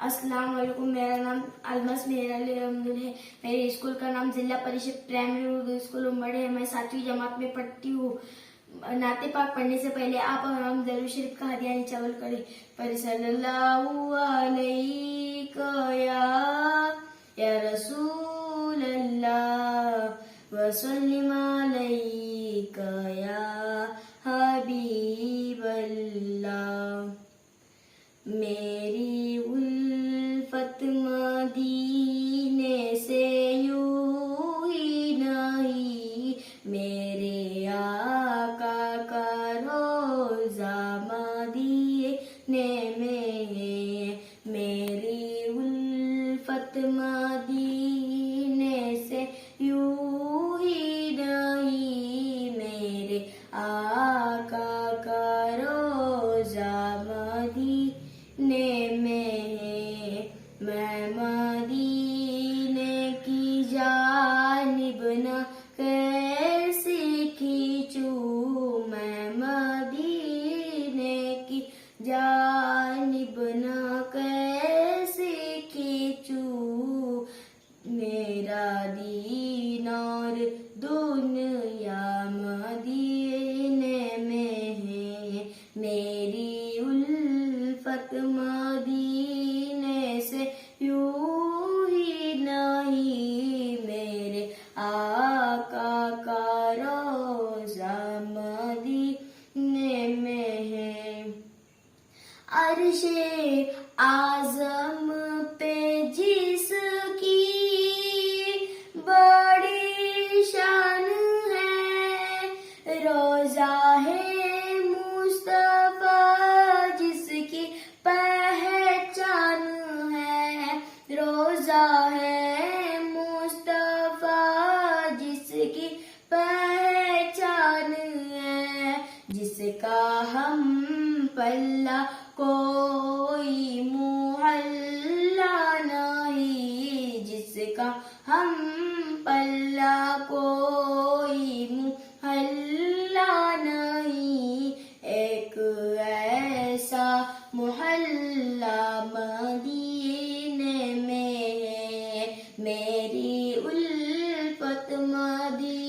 अस्सलाम वालेकुम। मेरा नाम अलमस मेहराली अहमद है। मेरे स्कूल का नाम जिला परिषद प्राइमरी उर्दू स्कूल उम्मड़ है। मैं 7वीं जमात में पढ़ती हूँ। नाते पाक पढ़ने से पहले आप और हम दरूद शरीफ का हदिया निचवल करें। पर सल्लल्लाहु अलैहि या रसूल अल्लाह व सल्लिम अलैका या हबीब अल्लाह। मेरी उल्फत मदीने से यूं ही नहीं, मेरे आका का रोज़ा मदीने में है। मेरी उल्फत मदीने से यूं ही नहीं, मेरे आका का रोज़ा मदीने में है। मैं मदीने की जानिब न कैसे खींचूं, मैं मदीने की जानिब न कैसे खींचूं। मेरा दीन और दुनिया मदीने में है। मेरी उल्फत मदीने से यूं ही नहीं, मेरे आका का रोज़ा मदीने में है। अर्शे आज़म पे जिसकी बड़ी शान है, रोज़ा है मुस्तफा जिसकी पहचान है। रोज़ा है मुस्तफा जिसकी पहचान है, जिसका हम पल्ला कोई मुहल्ला नहीं, जिसका हम पल्ला कोई मुहल्ला नहीं। एक ऐसा मुहल्ला मदीने में है। मेरी उल्फत मदीने